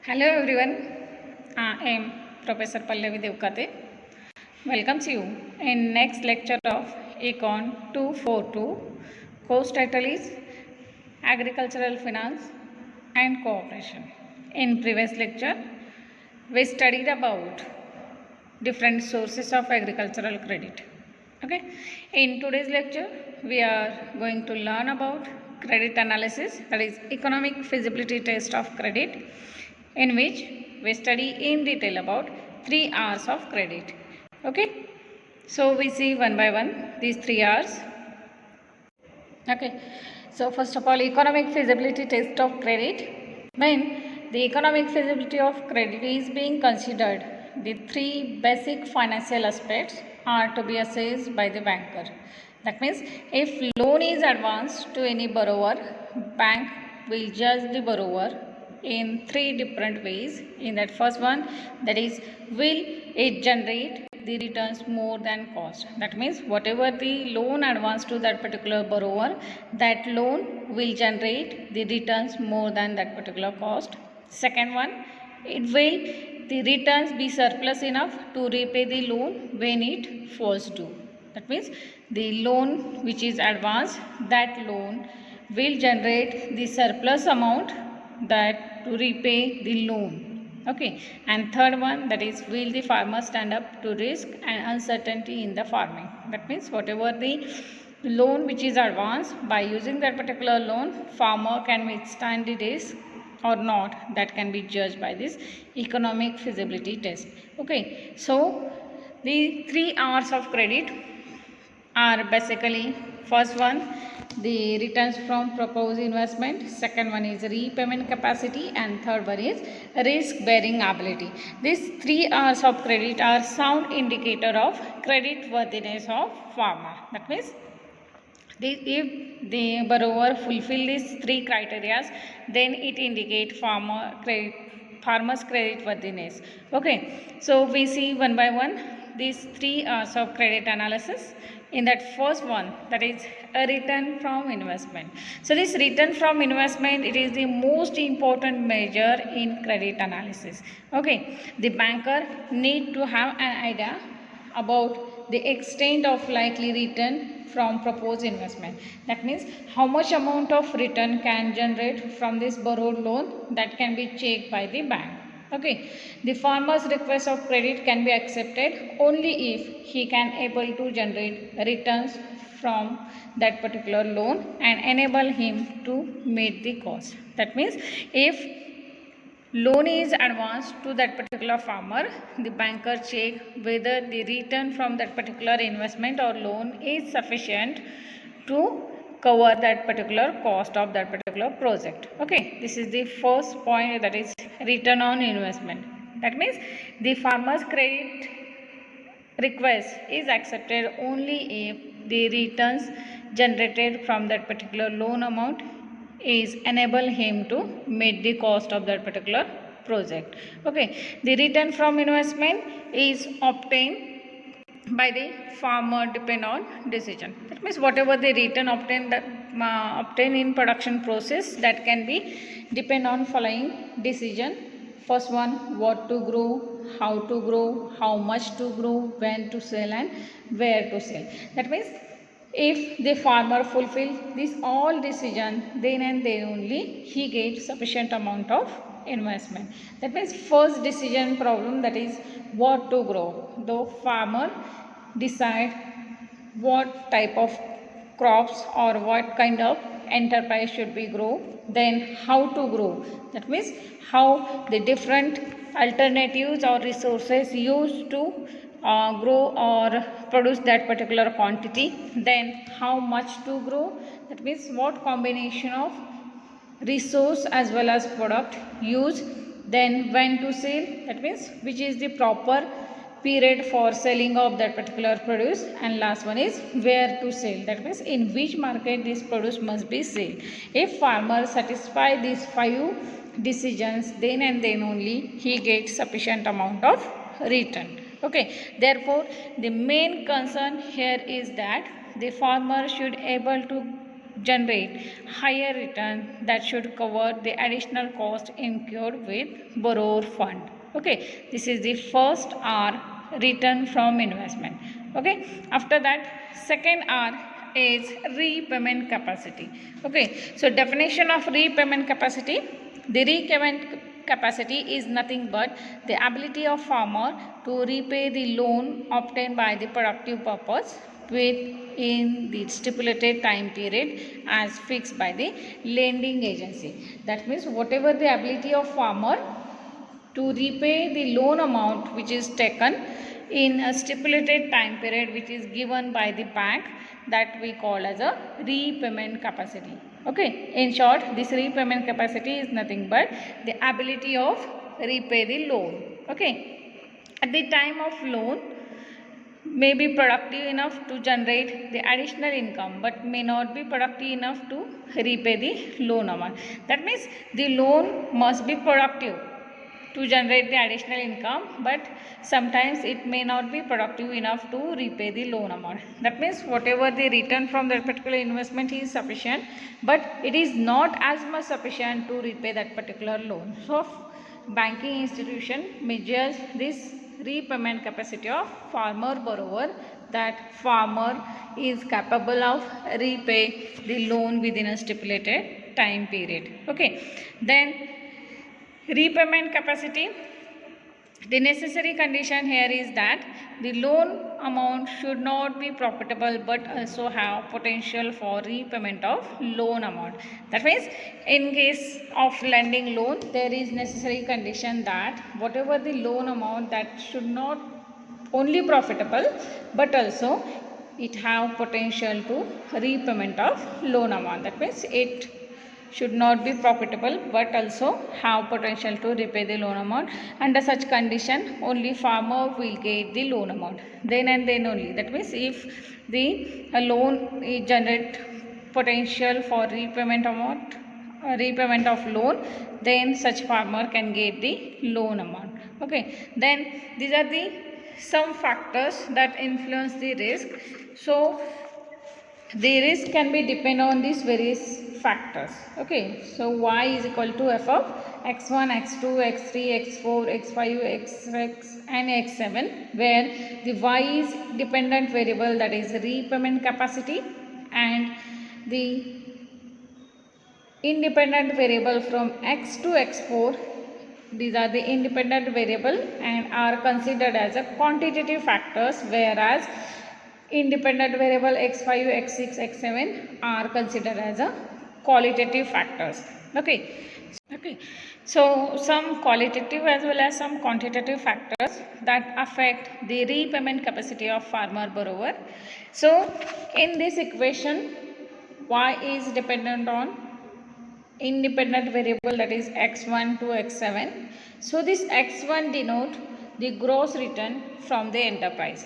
Hello everyone, I am Professor Pallavi Devkate. Welcomes you in next lecture of Econ 242. Course title is Agricultural Finance and Cooperation. In previous lecture, we studied about different sources of agricultural credit. Okay. In today's lecture, we are going to learn about credit analysis, that is economic feasibility test of credit, in which we study in detail about 3 R's of credit. Okay. So we see one by one these 3 R's. Okay. So first of all, economic feasibility test of credit. When the economic feasibility of credit is being considered, the 3 basic financial aspects are to be assessed by the banker. That means if loan is advanced to any borrower, bank will judge the borrower in 3 different ways. In that first one, that is, will it generate the returns more than cost? That means whatever the loan advance to that particular borrower, that loan will generate the returns more than that particular cost. Second one, it will the returns be surplus enough to repay the loan when it falls due. That means the loan which is advanced, that loan will generate the surplus amount that to repay the loan. Okay. And third one, that is, will the farmer stand up to risk and uncertainty in the farming? That means whatever the loan which is advanced, by using that particular loan, farmer can withstand the risk or not, that can be judged by this economic feasibility test. Okay. So the 3 R's of credit are basically, first one, the returns from proposed investment, second one is repayment capacity, and third one is risk bearing ability. These 3 R's of credit are sound indicator of credit worthiness of farmer. That means if the borrower fulfill these 3 criteria, then it indicate farmer's credit worthiness. Okay. So we see one by one these 3 R's of credit analysis. In that first one, that is a return from investment. So this return from investment, it is the most important measure in credit analysis. Okay. The banker need to have an idea about the extent of likely return from proposed investment. That means how much amount of return can generate from this borrowed loan, that can be checked by the bank. Okay. The farmer's request of credit can be accepted only if he can able to generate returns from that particular loan and enable him to meet the cost. That means if loan is advanced to that particular farmer, the banker check whether the return from that particular investment or loan is sufficient to cover that particular cost of that particular project. Okay. This is the first point, that is return on investment. That means the farmer's credit request is accepted only if the returns generated from that particular loan amount is enable him to meet the cost of that particular project. Okay. The return from investment is obtained by the farmer depend on decision. That means whatever the return obtained in production process, that can be depend on following decision. First one, what to grow, how to grow, how much to grow, when to sell, and where to sell. That means if the farmer fulfill this all decision, then and then only he gets sufficient amount of investment. That means first decision problem, that is what to grow. The farmer decide what type of crops or what kind of enterprise should be grow, then how to grow. That means how the different alternatives or resources used to grow or produce that particular quantity, then how much to grow. That means what combination of resource as well as product use, then when to sell. That means which is the proper period for selling of that particular produce, and last one is where to sell. That means in which market this produce must be sold. If farmer satisfy these 5 decisions, then and then only he gets sufficient amount of return. Okay. Therefore the main concern here is that the farmer should able to generate higher return that should cover the additional cost incurred with borrower fund. Okay, this is the first R, return from investment. Okay, after that second R is repayment capacity. Okay, so definition of repayment capacity: the repayment capacity is nothing but the ability of farmer to repay the loan obtained by the productive purpose within the stipulated time period as fixed by the lending agency. That means whatever the ability of farmer to repay the loan amount which is taken in a stipulated time period which is given by the bank, that we call as a repayment capacity. Okay, in short, this repayment capacity is nothing but the ability of repay the loan. Okay, at the time of loan may be productive enough to generate the additional income but may not be productive enough to repay the loan amount. That means the loan must be productive to generate the additional income, but sometimes it may not be productive enough to repay the loan amount. That means whatever the return from that particular investment is sufficient, but it is not as much sufficient to repay that particular loan. So banking institution measures this repayment capacity of farmer borrower, that farmer is capable of repay the loan within a stipulated time period. Okay, then repayment capacity, the necessary condition here is that the loan amount should not be profitable but also have potential for repayment of loan amount. That means in case of lending loan, there is necessary condition that whatever the loan amount, that should not only profitable but also it have potential to repayment of loan amount. That means it should not be profitable but also have potential to repay the loan amount. Under such condition, only farmer will get the loan amount. Then and then only. That means if the loan generate potential for repayment amount, repayment of loan, then such farmer can get the loan amount. Okay. Then these are the some factors that influence the risk. So the risk can be depend on these various factors. Okay, so y is equal to f of x1, x2, x3, x4, x5, xx and x7, where the y is dependent variable, that is repayment capacity, and the independent variable from x to x4, these are the independent variable and are considered as a quantitative factors, whereas independent variable x5, x6, x7 are considered as a qualitative factors. Okay, so some qualitative as well as some quantitative factors that affect the repayment capacity of farmer borrower. So in this equation, y is dependent on independent variable, that is x1 to x7. So this x1 denote the gross return from the enterprise.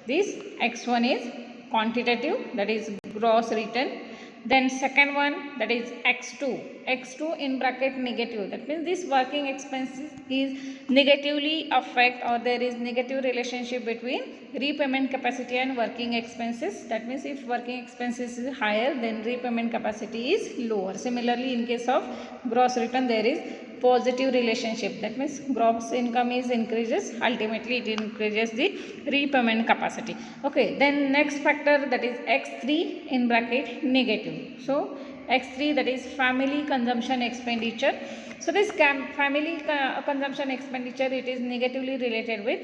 This x1 is quantitative, that is gross return. Then second one, that is x2 in bracket negative, that means this working expenses is negatively affect, or there is negative relationship between repayment capacity and working expenses. That means if working expenses is higher, then repayment capacity is lower. Similarly, in case of gross return, there is positive relationship. That means gross income is increases, ultimately it increases the repayment capacity. Okay, then next factor, that is x3 in bracket negative. So x3, that is family consumption expenditure. So this family consumption expenditure, it is negatively related with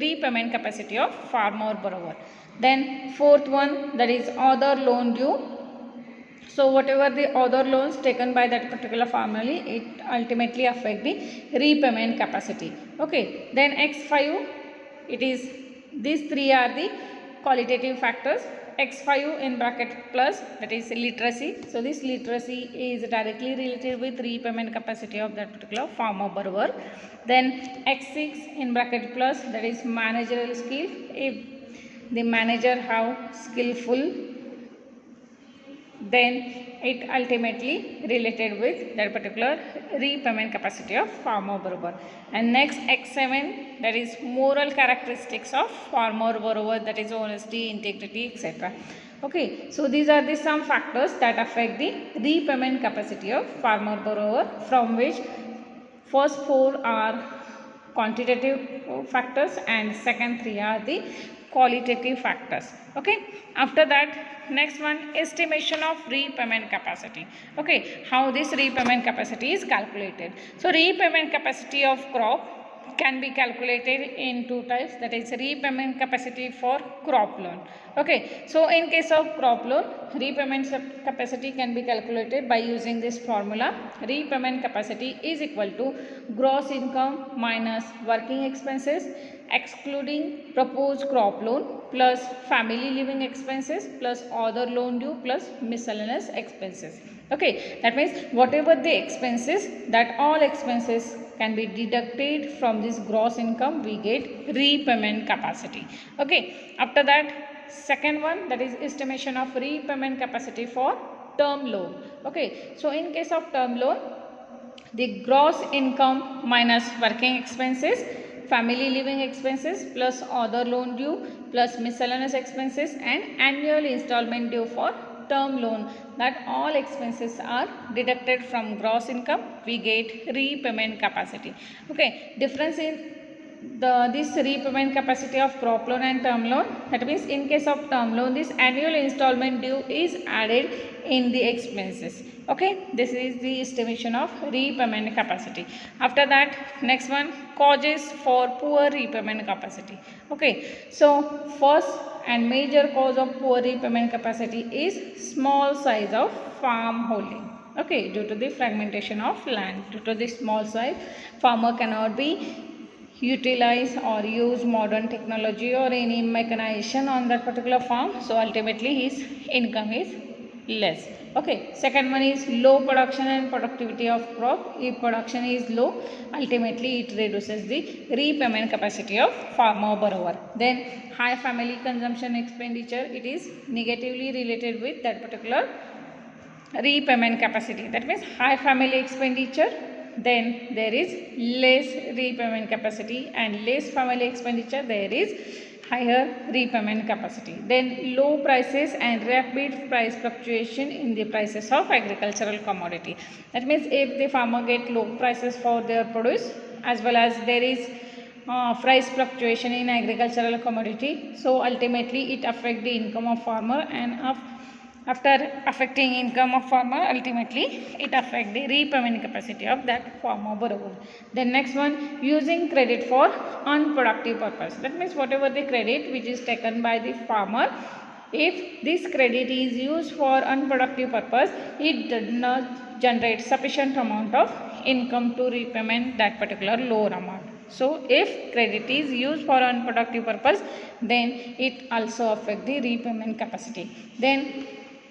repayment capacity of farmer borrower. Then fourth one, that is other loan due. So whatever the other loans taken by that particular family, it ultimately affect the repayment capacity. Okay, then x5, it is, these three are the qualitative factors. x5 in bracket plus, that is literacy. So this literacy is directly related with repayment capacity of that particular farmer borrower. Then x6 in bracket plus, that is managerial skill. If the manager have skillful, then it ultimately related with that particular repayment capacity of farmer borrower. And next x7, that is moral characteristics of farmer borrower, that is honesty, integrity, etc. Okay, so these are the some factors that affect the repayment capacity of farmer borrower, from which first four are quantitative factors and second three are the qualitative factors. Okay, after that next one, estimation of repayment capacity. Okay, how this repayment capacity is calculated. So repayment capacity of crop can be calculated in two types, that is repayment capacity for crop loan. Okay, so in case of crop loan, repayment capacity can be calculated by using this formula. Repayment capacity is equal to gross income minus working expenses excluding proposed crop loan plus family living expenses plus other loan due plus miscellaneous expenses. Okay, that means whatever the expenses, that all expenses can be deducted from this gross income, we get repayment capacity. Okay, after that second one, that is estimation of repayment capacity for term loan. Okay, so in case of term loan, the gross income minus working expenses, family living expenses plus other loan due plus miscellaneous expenses and annual installment due for term loan, that all expenses are deducted from gross income, we get repayment capacity. Okay, difference in this repayment capacity of crop loan and term loan, that means in case of term loan, this annual installment due is added in the expenses. Okay, this is the estimation of repayment capacity. After that next one, causes for poor repayment capacity. Okay, so first and major cause of poor repayment capacity is small size of farm holding. Okay, due to the fragmentation of land, due to the small size, farmer cannot be utilize or use modern technology or any mechanization on that particular farm, so ultimately his income is less. Okay, second one is low production and productivity of crop. If production is low, ultimately it reduces the repayment capacity of farmer borrower. Then high family consumption expenditure, it is negatively related with that particular repayment capacity. That means high family expenditure, then there is less repayment capacity, and less family expenditure, there is higher repayment capacity. Then low prices and rapid price fluctuation in the prices of agricultural commodity. That means if the farmer get low prices for their produce, as well as there is price fluctuation in agricultural commodity, so ultimately it affect the income of farmer, and after affecting income of farmer, ultimately it affect the repayment capacity of that farmer borrower. Then next one, using credit for unproductive purpose. That means whatever the credit which is taken by the farmer, if this credit is used for unproductive purpose, it does not generate sufficient amount of income to repayment that particular loan amount. So if credit is used for unproductive purpose, then it also affect the repayment capacity. Then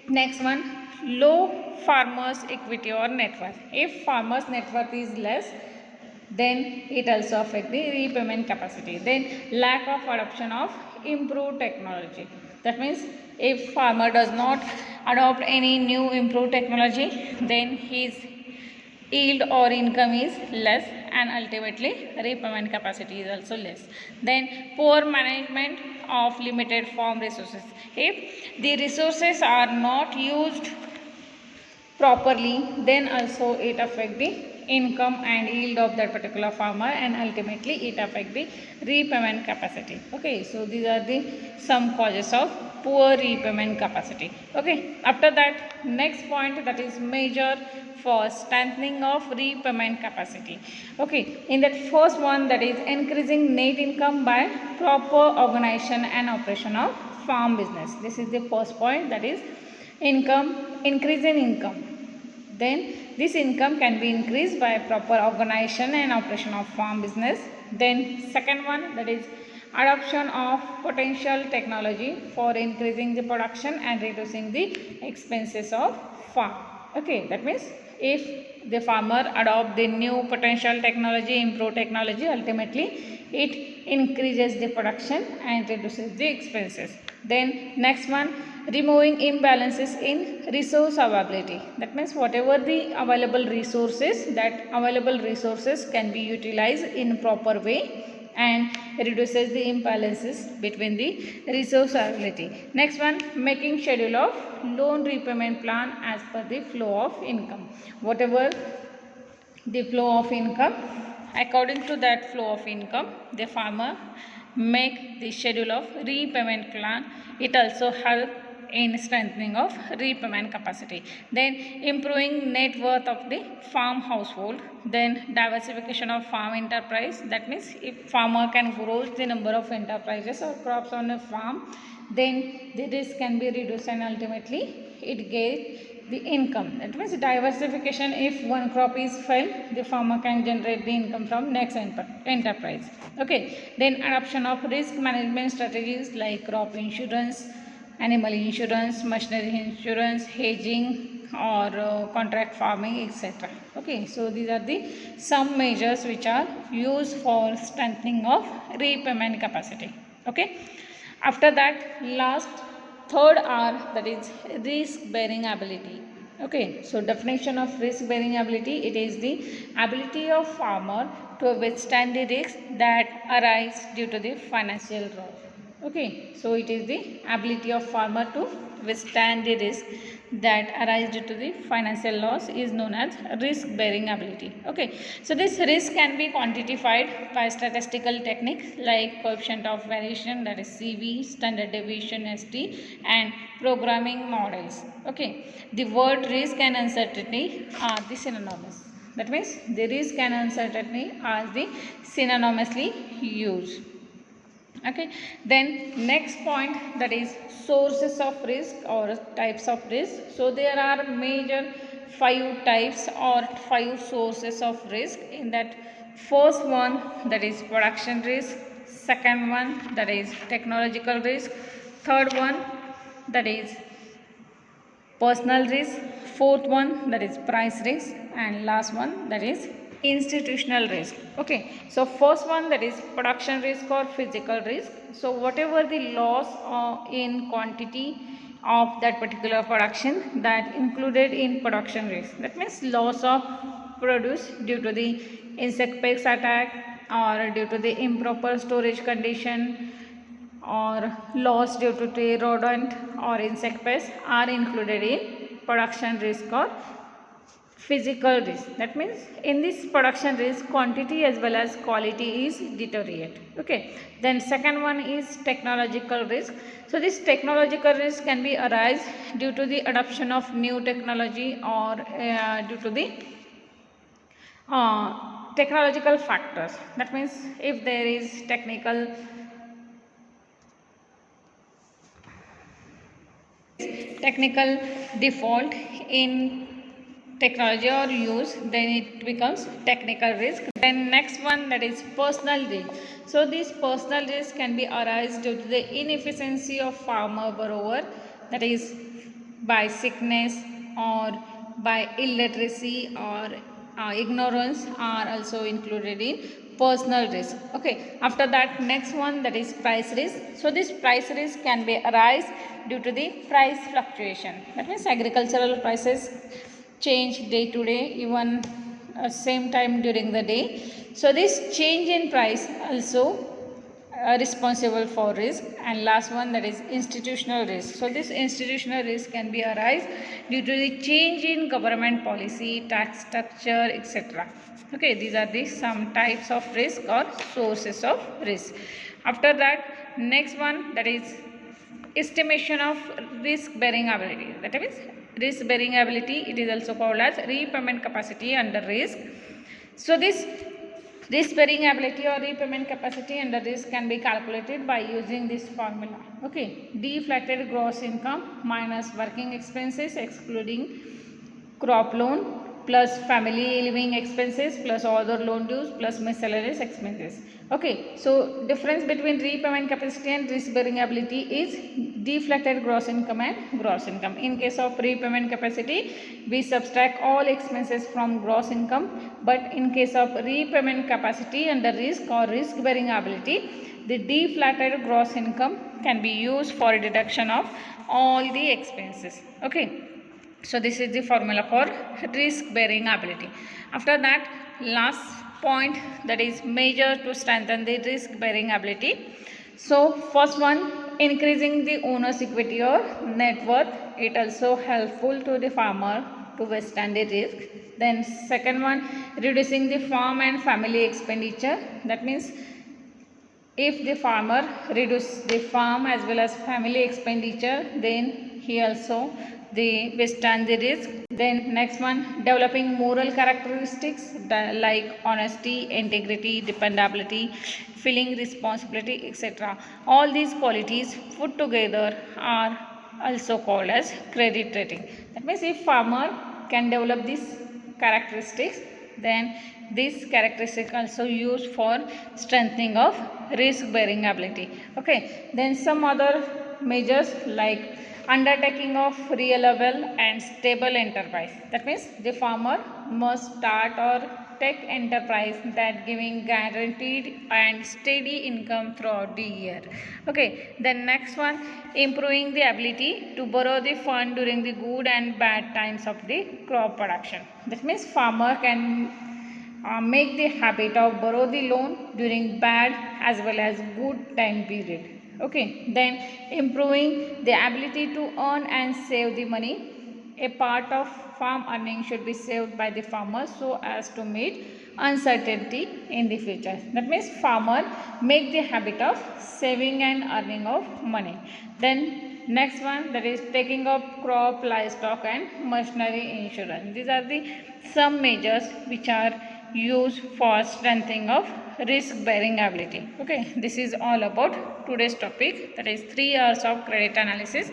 next one, low farmers equity or net worth. If farmers net worth is less, then it also affect the repayment capacity. Then lack of adoption of improved technology. That means if farmer does not adopt any new improved technology, then his yield or income is less, and ultimately repayment capacity is also less. Then poor management of limited farm resources. If the resources are not used properly, then also it affect the income and yield of that particular farmer, and ultimately it affect the repayment capacity. Okay, so these are the some causes of poor repayment capacity. Okay, after that next point, that is measure for strengthening of repayment capacity. Okay, in that first one, that is increasing net income by proper organization and operation of farm business. This is the first point, that is income, increase in income. Then this income can be increased by proper organization and operation of farm business. Then second one, that is adoption of potential technology for increasing the production and reducing the expenses of farm. Okay, that means if the farmer adopt the new potential technology, improved technology, ultimately it increases the production and reduces the expenses. Then next one, removing imbalances in resource availability. That means whatever the available resources, that available resources can be utilized in proper way, and reduces the imbalances between the resource availability. Next one, making schedule of loan repayment plan as per the flow of income. Whatever the flow of income, according to that flow of income, the farmer make the schedule of repayment plan. It also help in strengthening of repayment capacity. Then improving net worth of the farm household. Then diversification of farm enterprise. That means if farmer can grow the number of enterprises or crops on a farm, then the risk can be reduced and ultimately it gets the income. That means diversification. If one crop is failed, the farmer can generate the income from next enterprise. Okay. Then adoption of risk management strategies like crop insurance, animal insurance, machinery insurance, hedging, or contract farming, etc. Okay, so these are the some measures which are used for strengthening of repayment capacity. Okay, after that, last third R, that is risk bearing ability. Okay, so definition of risk bearing ability, it is the ability of farmer to withstand the risks that arise due to the financial loss. Okay, so it is the ability of farmer to withstand the risk that arise due to the financial loss is known as risk bearing ability. Okay, so this risk can be quantified by statistical techniques like coefficient of variation, that is CV, standard deviation ST, and programming models. Okay, the word risk and uncertainty are the synonymous. That means the risk and uncertainty are the synonymously used. Okay, then next point, that is sources of risk or types of risk. So there are major 5 types or 5 sources of risk. In that, first one, that is production risk. Second one, that is technological risk. Third one, that is personal risk. Fourth one, that is price risk, and last one, that is institutional risk. Okay, so first one, that is production risk or physical risk. So whatever the loss in quantity of that particular production, that included in production risk. That means loss of produce due to the insect pest attack, or due to the improper storage condition, or loss due to the rodent or insect pest are included in production risk or physical risk. That means in this production risk, quantity as well as quality is deteriorate. Okay, then second one is technological risk. So this technological risk can be arise due to the adoption of new technology, or due to the technological factors. That means if there is technical default in technology or use, then it becomes technical risk. Then next one, that is personal risk. So this personal risk can be arise due to the inefficiency of farmer borrower, that is by sickness or by illiteracy or ignorance are also included in personal risk. Okay, after that, next one, that is price risk. So this price risk can be arise due to the price fluctuation. That means agricultural prices change day to day, even same time during the day. So this change in price also responsible for risk. And last one, that is institutional risk. So this institutional risk can be arise due to the change in government policy, tax structure, etc. Okay, these are the some types of risk or sources of risk. After that, next one, that is estimation of risk bearing ability. That means risk bearing ability, it is also called as repayment capacity under risk. So this risk bearing ability or repayment capacity under risk can be calculated by using this formula. Okay, deflated gross income minus working expenses excluding crop loan plus family living expenses plus other loan dues plus miscellaneous expenses. Okay, so difference between repayment capacity and risk bearing ability is deflated gross income and gross income. In case of repayment capacity, we subtract all expenses from gross income, but in case of repayment capacity under risk or risk bearing ability, the deflated gross income can be used for deduction of all the expenses. Okay, so this is the formula for risk bearing ability. After that, last point, that is measure to strengthen the risk bearing ability. So first one, increasing the owner's equity or net worth. It also helpful to the farmer to withstand the risk. Then second one, reducing the farm and family expenditure. That means if the farmer reduce the farm as well as family expenditure, then he also withstand the risk. Then next one, developing moral characteristics like honesty, integrity, dependability, feeling responsibility, etc. All these qualities put together are also called as credit rating. That means if farmer can develop these characteristics, then this characteristic also used for strengthening of risk bearing ability. Okay, then some other measures like undertaking of reliable and stable enterprise. That means the farmer must start or take enterprise that giving guaranteed and steady income throughout the year. Okay, then next one, improving the ability to borrow the fund during the good and bad times of the crop production. That means farmer can make the habit of borrow the loan during bad as well as good time period. Okay, then improving the ability to earn and save the money. A part of farm earning should be saved by the farmer so as to meet uncertainty in the future. That means farmer make the habit of saving and earning of money. Then next one, that is taking up crop, livestock and machinery insurance. These are the some measures which are used for strengthening of risk bearing ability. Okay, this is all about today's topic, that is 3 hours of credit analysis.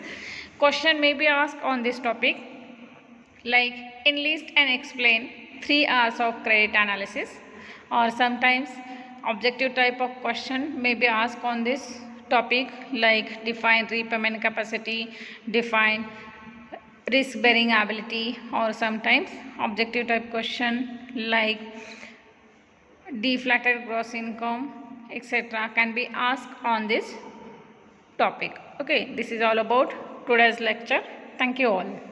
Question may be asked on this topic like enlist and explain 3 hours of credit analysis, or sometimes objective type of question may be asked on this topic like define repayment capacity, define risk bearing ability, or sometimes objective type question like deflated gross income, etc. can be asked on this topic. Okay, this is all about today's lecture. Thank you all.